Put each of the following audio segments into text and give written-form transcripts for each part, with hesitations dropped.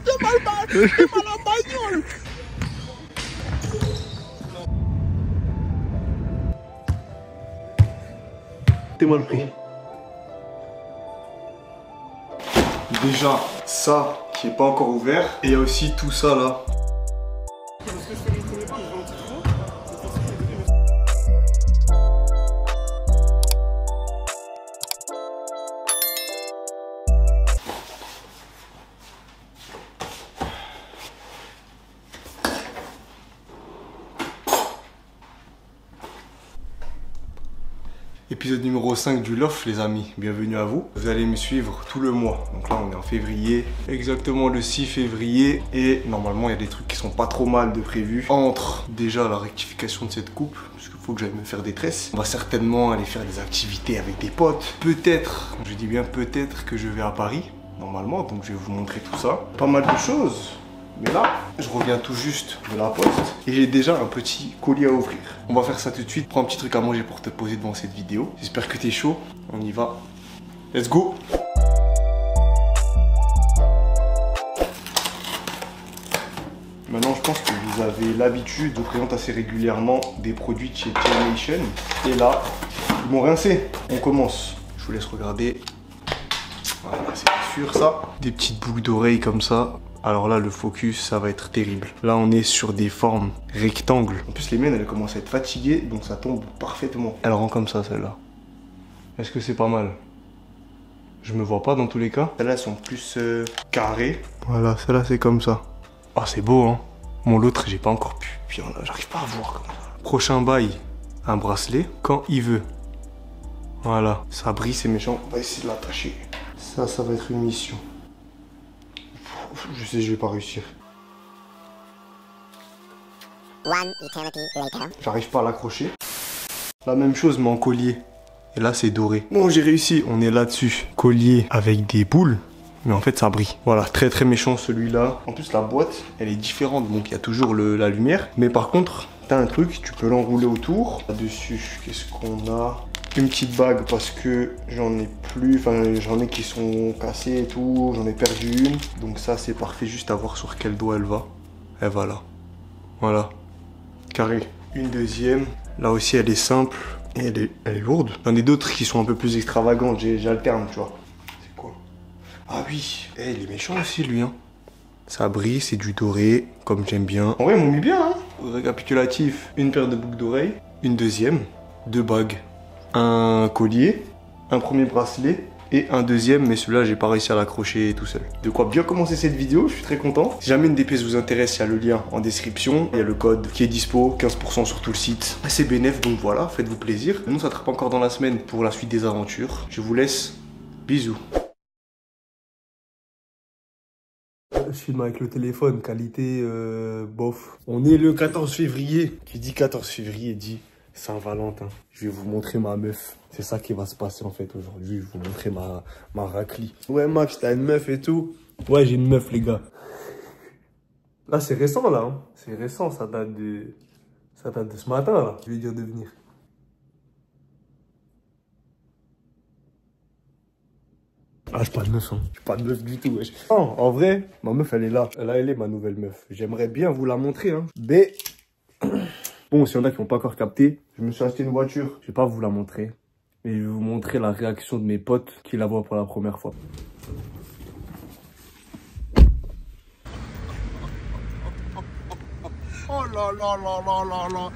T'es mal en bagnole. T'es mal pris. Déjà, ça qui est pas encore ouvert. Et il y a aussi tout ça là. Épisode numéro 5 du Loft les amis, bienvenue à vous. Vous allez me suivre tout le mois. Donc là on est en février, exactement le 6 février. Et normalement il y a des trucs qui sont pas trop mal de prévus. Entre déjà la rectification de cette coupe, parce qu'il faut que j'aille me faire des tresses. On va certainement aller faire des activités avec des potes. Peut-être, je dis bien peut-être que je vais à Paris, normalement. Donc je vais vous montrer tout ça. Pas mal de choses. Mais là, je reviens tout juste de la poste et j'ai déjà un petit colis à ouvrir. On va faire ça tout de suite. Prends un petit truc à manger pour te poser devant cette vidéo. J'espère que t'es chaud. On y va. Let's go! Maintenant, je pense que vous avez l'habitude, je présente assez régulièrement des produits de chez Chaination. Et là, ils m'ont rincé. On commence. Je vous laisse regarder. Voilà, c'est sûr ça. Des petites boucles d'oreilles comme ça. Alors là, le focus, ça va être terrible. Là, on est sur des formes rectangles. En plus, les miennes, elles commencent à être fatiguées, donc ça tombe parfaitement. Elle rend comme ça, celle-là. Est-ce que c'est pas mal? Je me vois pas dans tous les cas. Celles-là, elles sont plus carrées. Voilà, celle-là, c'est comme ça. Ah, c'est beau, hein. Mon l'autre, j'ai pas encore pu. Puis là, j'arrive pas à voir comme ça. Prochain bail, un bracelet, quand il veut. Voilà, ça brille, c'est méchant. On va essayer de l'attacher. Ça va être une mission. Je sais, je vais pas réussir. J'arrive pas à l'accrocher. La même chose, mais en collier. Et là, c'est doré. Bon, j'ai réussi. On est là-dessus. Collier avec des boules. Mais en fait, ça brille. Voilà, très très méchant celui-là. En plus, la boîte, elle est différente. Donc, il y a toujours la lumière. Mais par contre, t'as un truc, tu peux l'enrouler autour. Là-dessus, qu'est-ce qu'on a? Une petite bague parce que j'en ai plus, enfin j'en ai qui sont cassés et tout, j'en ai perdu une. Donc ça c'est parfait, juste à voir sur quel doigt elle va. Elle va là. Voilà. Carré. Une deuxième. Là aussi elle est simple et elle est lourde. J'en ai d'autres qui sont un peu plus extravagantes, j'alterne tu vois. C'est quoi? Ah oui, il est méchant aussi lui hein. Ça brille, c'est du doré, comme j'aime bien. En vrai ils m'ont mis bien hein. Récapitulatif, une paire de boucles d'oreilles, une deuxième, deux bagues. Un collier, un premier bracelet et un deuxième, mais celui-là j'ai pas réussi à l'accrocher tout seul. De quoi bien commencer cette vidéo, je suis très content. Si jamais une des pièces vous intéresse, il y a le lien en description. Il y a le code qui est dispo, 15% sur tout le site. C'est bénéf, donc voilà, faites-vous plaisir. Nous ça trappe encore dans la semaine pour la suite des aventures. Je vous laisse, bisous. Je filme avec le téléphone, qualité bof. On est le 14 février. Qui dit 14 février dit Saint-Valentin. Je vais vous montrer ma meuf. C'est ça qui va se passer en fait aujourd'hui. Je vais vous montrer ma raclie. Ouais Max, t'as une meuf et tout? Ouais, j'ai une meuf les gars. Là c'est récent là. Hein. C'est récent, ça date de ce matin là. Je vais dire de venir. Ah, j'ai pas de meuf, hein. J'ai pas de meuf du tout, wesh. Non, en vrai, ma meuf, elle est là. Là, elle est ma nouvelle meuf. J'aimerais bien vous la montrer, hein. Mais, bon, s'il y en a qui n'ont pas encore capté, je me suis acheté une voiture. Je vais pas vous la montrer. Mais je vais vous montrer la réaction de mes potes qui la voient pour la première fois. Oh là là là là là là.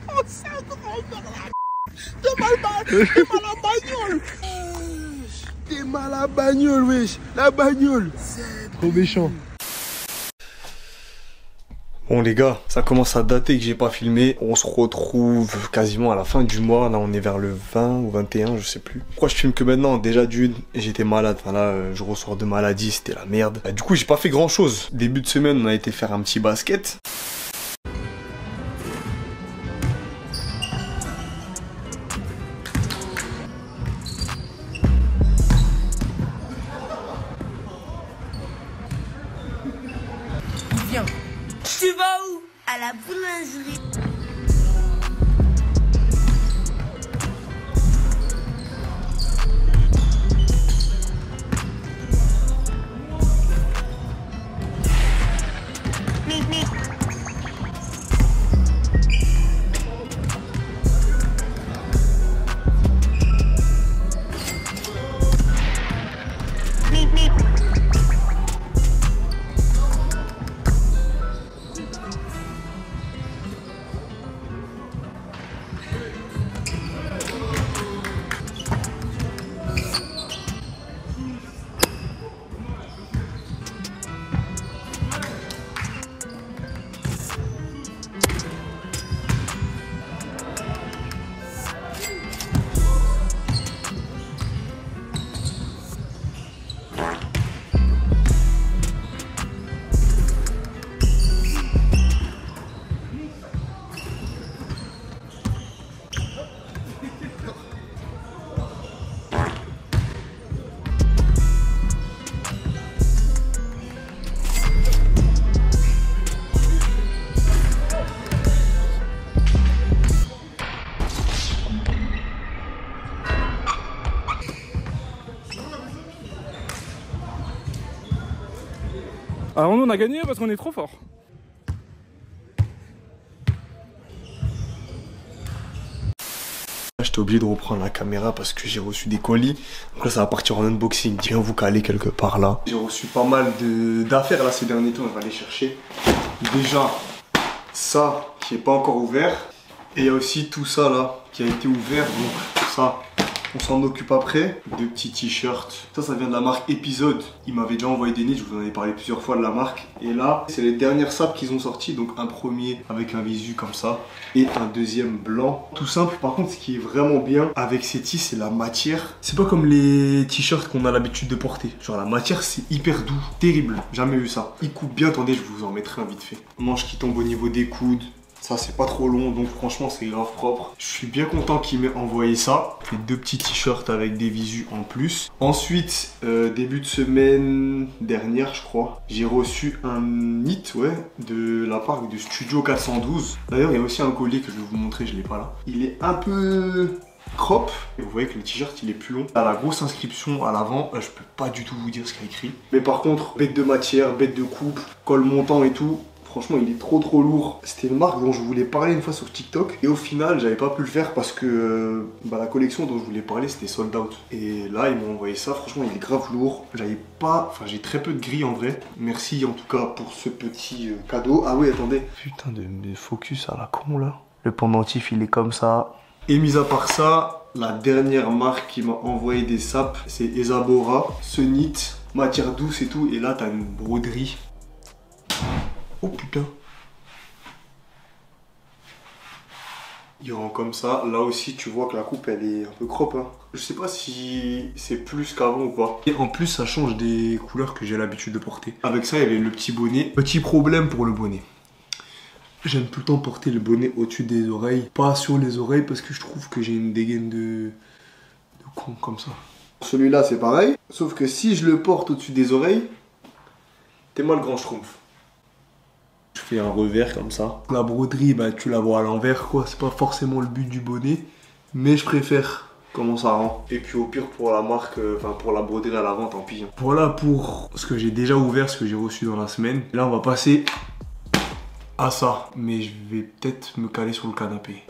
Oh, c'est drôle. T'es mal à bagnole. T'es mal à bagnole, wesh. La bagnole. Trop méchant. Bon les gars, ça commence à dater que j'ai pas filmé. On se retrouve quasiment à la fin du mois. Là on est vers le 20 ou 21, je sais plus. Pourquoi je filme que maintenant? Déjà d'une, j'étais malade. Enfin là, je ressors de maladie, c'était la merde. Du coup j'ai pas fait grand chose. Début de semaine, on a été faire un petit basket. Viens. Tu vas où? À la boulangerie. Alors nous on a gagné parce qu'on est trop fort. J'étais obligé de reprendre la caméra parce que j'ai reçu des colis. Donc là ça va partir en unboxing. Viens vous caler quelque part là. J'ai reçu pas mal d'affaires là ces derniers temps, on va aller chercher. Déjà ça qui est pas encore ouvert. Et il y a aussi tout ça là qui a été ouvert. Donc ça on s'en occupe après. Deux petits t-shirts. Ça vient de la marque Épisode. Ils m'avaient déjà envoyé des nids, je vous en avais parlé plusieurs fois de la marque. Et là, c'est les dernières sapes qu'ils ont sorties. Donc un premier avec un visu comme ça. Et un deuxième blanc. Tout simple. Par contre, ce qui est vraiment bien avec ces tis, c'est la matière. C'est pas comme les t-shirts qu'on a l'habitude de porter. Genre la matière, c'est hyper doux. Terrible. Jamais vu ça. Il coupe bien. Attendez, je vous en mettrai un vite fait. Manche qui tombe au niveau des coudes. Ça c'est pas trop long, donc franchement c'est grave propre. Je suis bien content qu'il m'ait envoyé ça. Et deux petits t-shirts avec des visus en plus. Ensuite, début de semaine dernière je crois, j'ai reçu un knit de la part de Studio 412. D'ailleurs il y a aussi un collier que je vais vous montrer, je l'ai pas là. Il est un peu crop. Et vous voyez que le t-shirt il est plus long. À la grosse inscription à l'avant, je peux pas du tout vous dire ce qu'il y a écrit. Mais par contre, bête de matière, bête de coupe, col montant et tout. Franchement, il est trop lourd. C'était une marque dont je voulais parler une fois sur TikTok. Et au final, j'avais pas pu le faire parce que la collection dont je voulais parler, c'était sold out. Et là, ils m'ont envoyé ça. Franchement, il est grave lourd. J'ai très peu de gris en vrai. Merci en tout cas pour ce petit cadeau. Ah oui, attendez. Putain de focus à la con là. Le pendentif, il est comme ça. Et mis à part ça, la dernière marque qui m'a envoyé des sapes, c'est Esabora. Ce knit, matière douce et tout. Et là, t'as une broderie. Oh putain. Il rend comme ça. Là aussi tu vois que la coupe elle est un peu crop hein. Je sais pas si c'est plus qu'avant ou pas. Et en plus ça change des couleurs que j'ai l'habitude de porter. Avec ça il y avait le petit bonnet. Petit problème pour le bonnet. J'aime tout le temps porter le bonnet au-dessus des oreilles. Pas sur les oreilles parce que je trouve que j'ai une dégaine de con comme ça. Celui-là c'est pareil. Sauf que si je le porte au-dessus des oreilles, t'es moi le grand schtroumpf. Je fais un revers comme ça. La broderie, tu la vois à l'envers quoi. C'est pas forcément le but du bonnet. Mais je préfère comment ça rend. Et puis au pire pour la marque, pour la broderie à l'avant, tant pis. Voilà pour ce que j'ai déjà ouvert, ce que j'ai reçu dans la semaine. Et là on va passer à ça. Mais je vais peut-être me caler sur le canapé.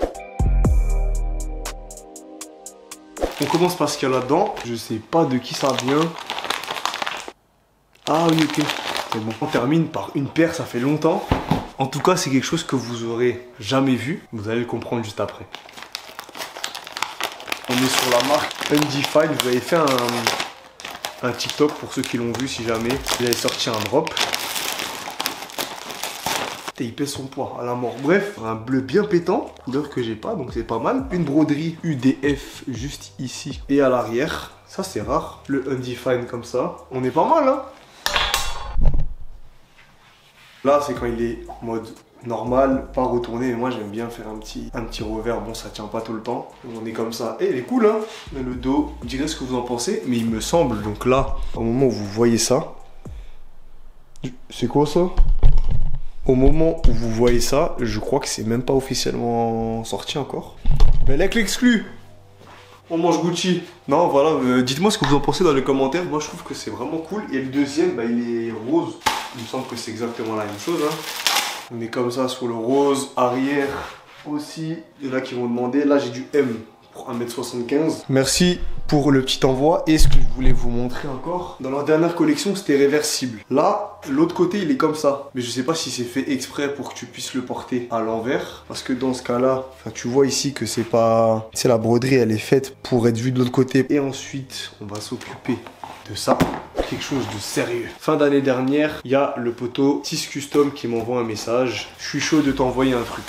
On commence par ce qu'il y a là-dedans. Je sais pas de qui ça vient. Ah oui ok. Bon, on termine par une paire, ça fait longtemps. En tout cas, c'est quelque chose que vous aurez jamais vu. Vous allez le comprendre juste après. On est sur la marque Undefined. Vous avez fait un TikTok pour ceux qui l'ont vu si jamais. Vous avez sorti un drop. Et il pèse son poids à la mort. Bref, un bleu bien pétant, couleur que j'ai pas, donc c'est pas mal. Une broderie UDF juste ici et à l'arrière. Ça c'est rare. Le Undefined comme ça. On est pas mal hein. Là, c'est quand il est en mode normal, pas retourné. Mais moi, j'aime bien faire un petit revers. Bon, ça tient pas tout le temps. On est comme ça. Et il est cool, hein. Le dos, vous direz ce que vous en pensez. Mais il me semble, donc là, au moment où vous voyez ça. C'est quoi ça? Au moment où vous voyez ça, je crois que c'est même pas officiellement sorti encore. Mais avec l'exclu. On mange Gucci. Non, voilà, dites-moi ce que vous en pensez dans les commentaires. Moi, je trouve que c'est vraiment cool. Et le deuxième, il est rose. Il me semble que c'est exactement la même chose. Hein. On est comme ça sur le rose. Arrière aussi. Il y en a qui vont demander. Là, j'ai du M pour 1m75. Merci pour le petit envoi. Et ce que je voulais vous montrer encore. Dans leur dernière collection, c'était réversible. Là, l'autre côté, il est comme ça. Mais je sais pas si c'est fait exprès pour que tu puisses le porter à l'envers. Parce que dans ce cas-là, tu vois ici que c'est pas... C'est la broderie, elle est faite pour être vue de l'autre côté. Et ensuite, on va s'occuper de ça. Quelque chose de sérieux. Fin d'année dernière, il y a le poteau Tis Custom qui m'envoie un message. Je suis chaud de t'envoyer un truc.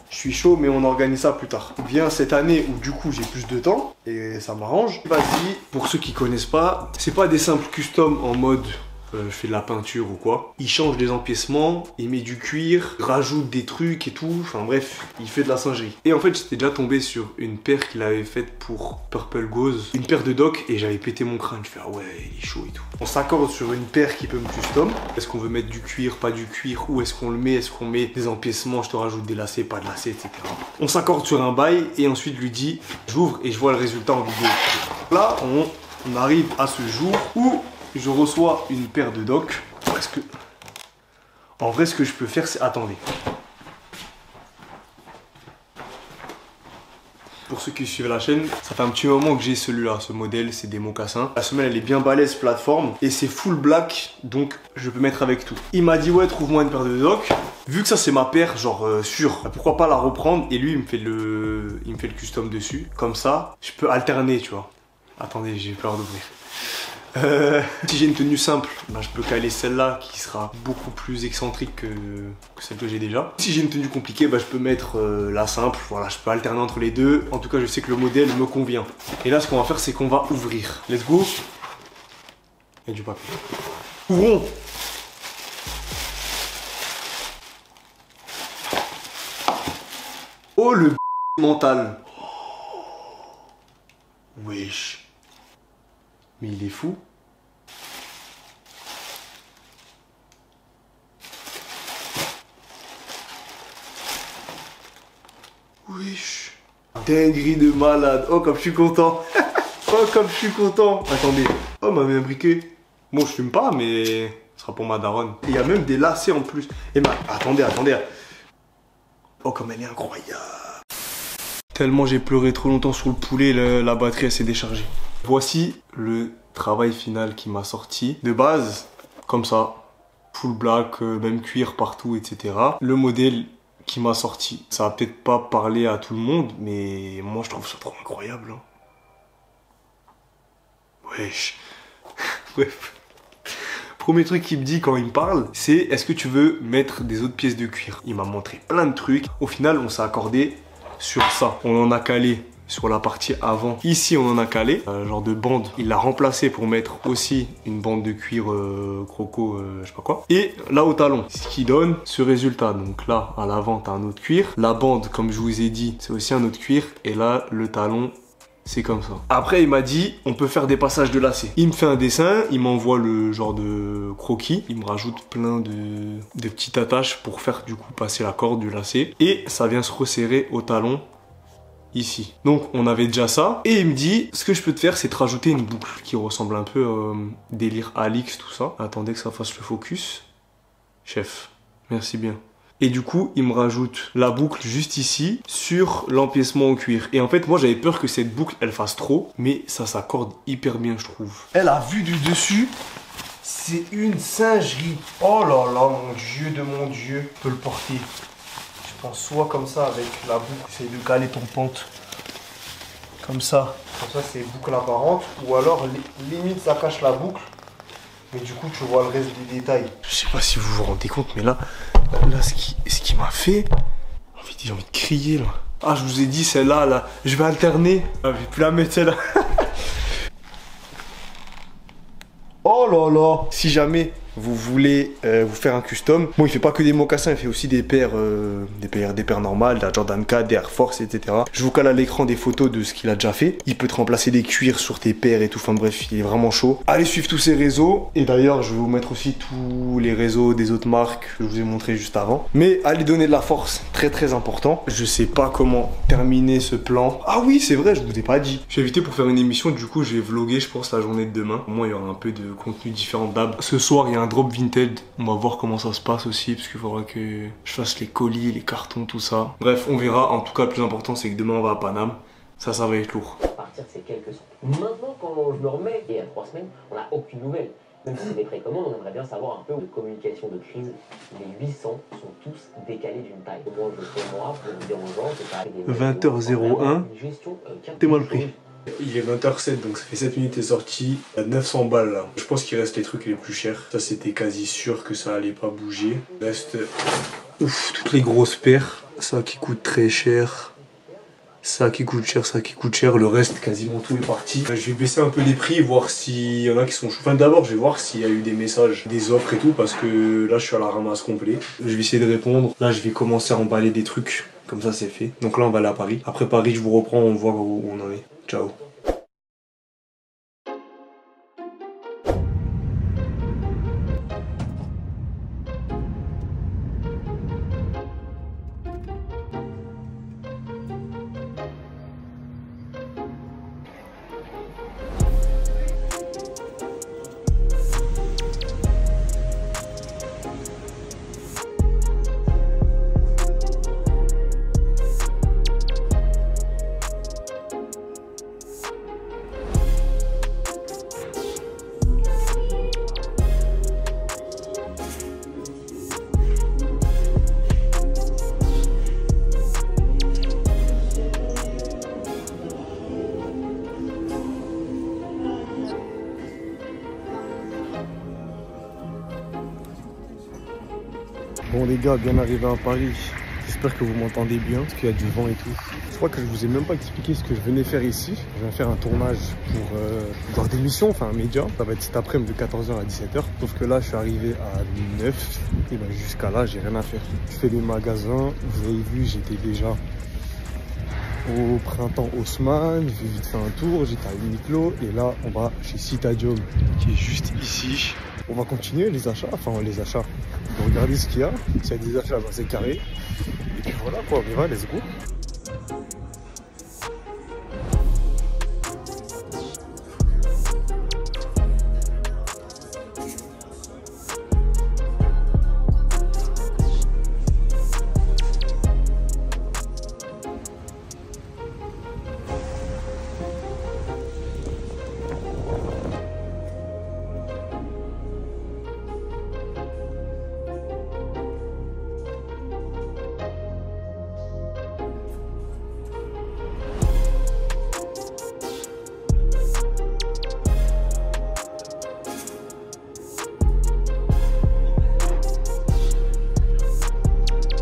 Je suis chaud, mais on organise ça plus tard. Viens cette année où du coup j'ai plus de temps et ça m'arrange. Vas-y, pour ceux qui connaissent pas, c'est pas des simples custom en mode je fais de la peinture ou quoi. Il change des empiècements, il met du cuir, rajoute des trucs et tout. Enfin bref, il fait de la singerie. Et en fait, j'étais déjà tombé sur une paire qu'il avait faite pour Purple Gauze. Une paire de doc et j'avais pété mon crâne. Je fais ah ouais, il est chaud et tout. On s'accorde sur une paire qui peut me custom. Est-ce qu'on veut mettre du cuir, pas du cuir? Où est-ce qu'on le met? Est-ce qu'on met des empiècements? Je te rajoute des lacets, pas de lacets, etc. On s'accorde sur un bail et ensuite lui dit j'ouvre et je vois le résultat en vidéo. Là, on arrive à ce jour où je reçois une paire de docs. Parce que En vrai, ce que je peux faire, c'est... Attendez. Pour ceux qui suivent la chaîne, ça fait un petit moment que j'ai celui-là, ce modèle, c'est des mocassins. La semelle, elle est bien balèze, plateforme, et c'est full black, donc je peux mettre avec tout. Il m'a dit, ouais, trouve-moi une paire de doc. Vu que ça, c'est ma paire, genre sûre, pourquoi pas la reprendre? Et lui, il me fait le custom dessus. Comme ça, je peux alterner, tu vois. Attendez, j'ai peur d'ouvrir. Si j'ai une tenue simple, bah, je peux caler celle-là qui sera beaucoup plus excentrique que celle que j'ai déjà. Si j'ai une tenue compliquée, bah, je peux mettre la simple. Voilà, je peux alterner entre les deux. En tout cas, je sais que le modèle me convient. Et là, ce qu'on va faire, c'est qu'on va ouvrir. Let's go. Il y a du papier. Ouvrons. Oh, le mental. Wesh. Mais il est fou. Wesh. Dinguerie de malade. Oh, comme je suis content. Oh, comme je suis content. Attendez. Oh, m'a mis un briquet. Bon, je fume pas, mais ce sera pour ma daronne. Et il y a même des lacets en plus. Et attendez. Oh, comme elle est incroyable. Tellement j'ai pleuré trop longtemps sur le poulet, la batterie elle s'est déchargée. Voici le travail final qui m'a sorti. De base, comme ça, full black, même cuir partout, etc. Le modèle qui m'a sorti. Ça va peut-être pas parler à tout le monde, mais moi je trouve ça trop incroyable. Hein. Wesh. Bref. Premier truc qu'il me dit quand il me parle, c'est est-ce que tu veux mettre des autres pièces de cuir? Il m'a montré plein de trucs. Au final, on s'est accordé sur ça. On en a calé sur la partie avant. Ici, on en a calé, genre de bande. Il l'a remplacé pour mettre aussi une bande de cuir croco, je sais pas quoi. Et là au talon, ce qui donne ce résultat. Donc là, à l'avant, t'as un autre cuir. La bande, comme je vous ai dit, c'est aussi un autre cuir. Et là, le talon, c'est comme ça. Après, il m'a dit, on peut faire des passages de lacets. Il me fait un dessin, il m'envoie le genre de croquis. Il me rajoute plein de petites attaches pour faire du coup passer la corde du lacet. Et ça vient se resserrer au talon. Ici. Donc on avait déjà ça. Et il me dit, ce que je peux te faire, c'est te rajouter une boucle qui ressemble un peu délire Alix, tout ça. Attendez que ça fasse le focus. Chef, merci bien. Et du coup, il me rajoute la boucle juste ici sur l'empiècement au cuir. Et en fait, moi, j'avais peur que cette boucle, elle fasse trop. Mais ça s'accorde hyper bien, je trouve. Elle a vu du dessus. C'est une singerie. Oh là là, mon Dieu de mon Dieu. Je peux le porter. Je pense soit comme ça avec la boucle. Essaye de caler ton pente. Comme ça. Comme ça, c'est boucle apparente. Ou alors, limite, ça cache la boucle. Mais du coup, tu vois le reste des détails. Je sais pas si vous vous rendez compte, mais là ce qui m'a fait... J'ai envie de crier, là. Ah, je vous ai dit, celle-là, là, je vais alterner. Ah, je vais plus la mettre, celle-là. Oh là là. Si jamais vous voulez vous faire un custom, bon, il fait pas que des mocassins, il fait aussi des paires normales, de la Jordan 4, des Air Force, etc. Je vous cale à l'écran des photos de ce qu'il a déjà fait. Il peut te remplacer des cuirs sur tes paires et tout. Enfin bref, il est vraiment chaud. Allez suivre tous ses réseaux. Et d'ailleurs, je vais vous mettre aussi tous les réseaux des autres marques que je vous ai montré juste avant. Mais allez donner de la force, très très important. Je sais pas comment terminer ce plan. Ah oui, c'est vrai, je vous ai pas dit. J'ai invité pour faire une émission, du coup, je vais vlogger, je pense, la journée de demain. Au moins, il y aura un peu de contenu différent d'hab. Ce soir, il y a un drop Vinted. On va voir comment ça se passe aussi, parce qu'il faudra que je fasse les colis, les cartons, tout ça. Bref, on verra. En tout cas, le plus important, c'est que demain, on va à Paname. Ça va être lourd. À partir de ces quelques semaines. Maintenant, quand je me remets, et à 3 semaines, on n'a aucune nouvelle. Même si c'est des précommandes, on aimerait bien savoir un peu de communication de crise. Les 800 sont tous décalés d'une taille. Au moins, je fais moi, pour vous dire aux gens, c'est pas des 20h01. T'es-moi le prix. Il est 20h07, donc ça fait 7 minutes et sorti à 900 balles là. Je pense qu'il reste les trucs les plus chers. Ça, c'était quasi sûr que ça allait pas bouger. Il reste toutes les grosses paires. Ça qui coûte très cher. Ça qui coûte cher, ça qui coûte cher. Le reste, quasiment tout est parti. Je vais baisser un peu les prix, voir s'il y en a qui sont chauds. Enfin, d'abord, je vais voir s'il y a eu des messages, des offres et tout, parce que là, je suis à la ramasse complet. Je vais essayer de répondre. Là, je vais commencer à emballer des trucs. Comme ça, c'est fait. Donc là, on va aller à Paris. Après Paris, je vous reprends, on voit où on en est. Ciao. Bon les gars, bien arrivé à Paris. J'espère que vous m'entendez bien, parce qu'il y a du vent et tout. Je crois que je vous ai même pas expliqué ce que je venais faire ici. Je viens faire un tournage pour genre d'émission, enfin un média. Ça va être cet après-midi de 14h à 17h. Sauf que là, je suis arrivé à 9. Et ben jusqu'à là, j'ai rien à faire. Je fais les magasins. Vous avez vu, j'étais déjà au printemps Haussmann. J'ai vite fait un tour. J'étais à Uniqlo. Et là, on va chez Citadium, qui est juste ici. On va continuer les achats. Enfin, les achats. On va regarder ce qu'il y a. S'il y a des achats, ben, c'est carré. Et puis voilà quoi, on y va, let's go.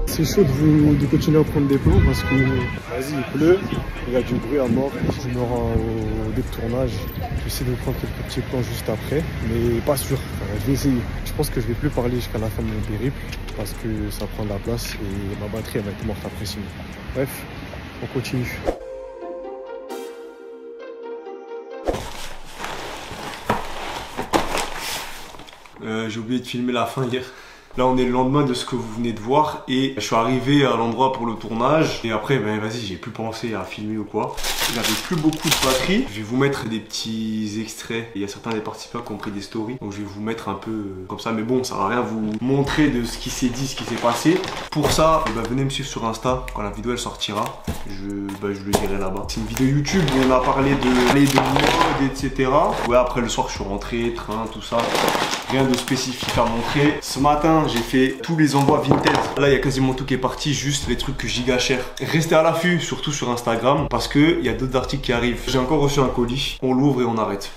C'est chaud de continuer à prendre des plans parce que vas-y il pleut, il y a du bruit à mort. Je me rends au détournage, j'essaie de prendre quelques petits plans juste après, mais pas sûr. Enfin, je vais essayer. Je pense que je vais plus parler jusqu'à la fin de mon périple parce que ça prend de la place et ma batterie elle va être morte après sinon. Bref, on continue. J'ai oublié de filmer la fin hier. Là on est le lendemain de ce que vous venez de voir et je suis arrivé à l'endroit pour le tournage et après ben vas-y j'ai plus pensé à filmer ou quoi. J'avais plus beaucoup de batterie. Je vais vous mettre des petits extraits. Il y a certains des participants qui ont pris des stories donc je vais vous mettre un peu comme ça mais bon ça va rien vous montrer de ce qui s'est dit, ce qui s'est passé. Pour ça ben, venez me suivre sur Insta quand la vidéo elle sortira. Je le dirai là-bas. C'est une vidéo YouTube où on a parlé de mode etc. Ouais après le soir je suis rentré, train, tout ça. Rien de spécifique à montrer. Ce matin, j'ai fait tous les envois Vinted. Là, il y a quasiment tout qui est parti, juste les trucs giga chers. Restez à l'affût, surtout sur Instagram, parce qu'il y a d'autres articles qui arrivent. J'ai encore reçu un colis. On l'ouvre et on arrête.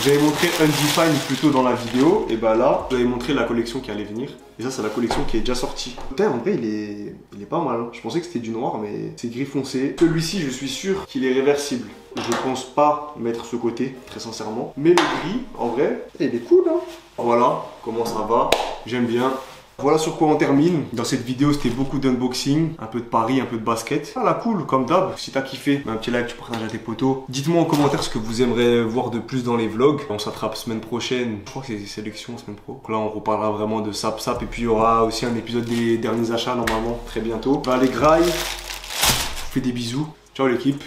J'avais montré Undefined plus tôt dans la vidéo, et bah là, j'avais montré la collection qui allait venir. Et ça, c'est la collection qui est déjà sortie. Putain, en vrai, il est pas mal. Hein. Je pensais que c'était du noir, mais c'est gris foncé. Celui-ci, je suis sûr qu'il est réversible. Je pense pas mettre ce côté, très sincèrement. Mais le gris, en vrai, il est cool. Hein. Voilà comment ça va. J'aime bien. Voilà sur quoi on termine. Dans cette vidéo, c'était beaucoup d'unboxing, un peu de paris, un peu de basket. Voilà, cool, comme d'hab. Si t'as kiffé, un petit like, tu partages à tes potos. Dites-moi en commentaire ce que vous aimeriez voir de plus dans les vlogs. On s'attrape semaine prochaine. Je crois que c'est sélection semaine pro. Donc là, on reparlera vraiment de Sap Sap. Et puis, il y aura aussi un épisode des derniers achats, normalement, très bientôt. Bah, les grailles, je vous fais des bisous. Ciao l'équipe.